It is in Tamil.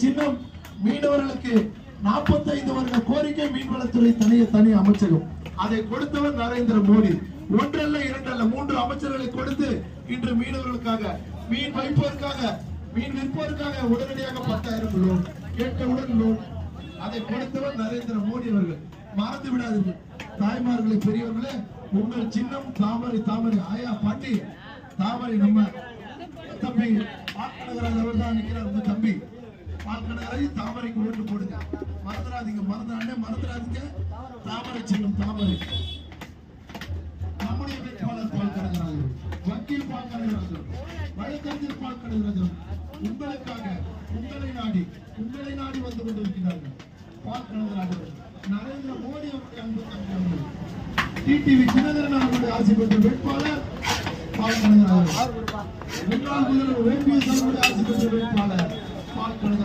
சின்னம் மீனவர்களுக்கு 45 வருட கோரிக்கை மீன்வளத்துறை தனி அமைச்சகம் அதை கொடுத்தவர் நரேந்திர மோடி. ஒன்றல்ல இரண்டல்ல 3 அமைச்சர்களை கொடுத்து இன்று மீனவர்களுக்காக மீன் வைப்பதற்காக மீன் விற்பதற்காக உடனடியாக 10,000 லோன் கேட்டவுடன் லோன் அதை கொடுத்தவர் நரேந்திர மோடி அவர்கள். மறந்து விடாதீர்கள் தாய்மார்களை, பெரியவர்களே, உங்கள் சின்னம் தாமரை. தாமரை ஆயா பாட்டி தாமரை. நம்ம தம்பி பால்கனகராஜ் அவர் தான் நிற்கிறார். உங்க தம்பி பால்கனகராஜ் தாமரைக்கு ஓட்டு போடுங்க. மறந்துடாதீங்க, மறந்துடாதீங்க. தாமரை சின்னம் தாமரை. நம்முடைய வேட்பாளர் பால்கனகராஜ், வக்கீல் பால்கனகராஜ், வழக்கறிஞர் பால்கனகராஜ் உங்களுக்காக உங்களை நாடி வந்து கொண்டிருக்கிறார்கள். பால்கனகராஜ் நரேந்திர மோடி அவருடைய அன்பு தம்பி டிடிவி தினகரன் அவருடைய ஆட்சி பெற்ற வேட்பாளர் பால்கனகராஜ். முன்னாள் முதல்வர் ஓபிஎஸ் அவருடைய ஆட்சி பெற்ற வேட்பாளர் பால்கனகராஜ்.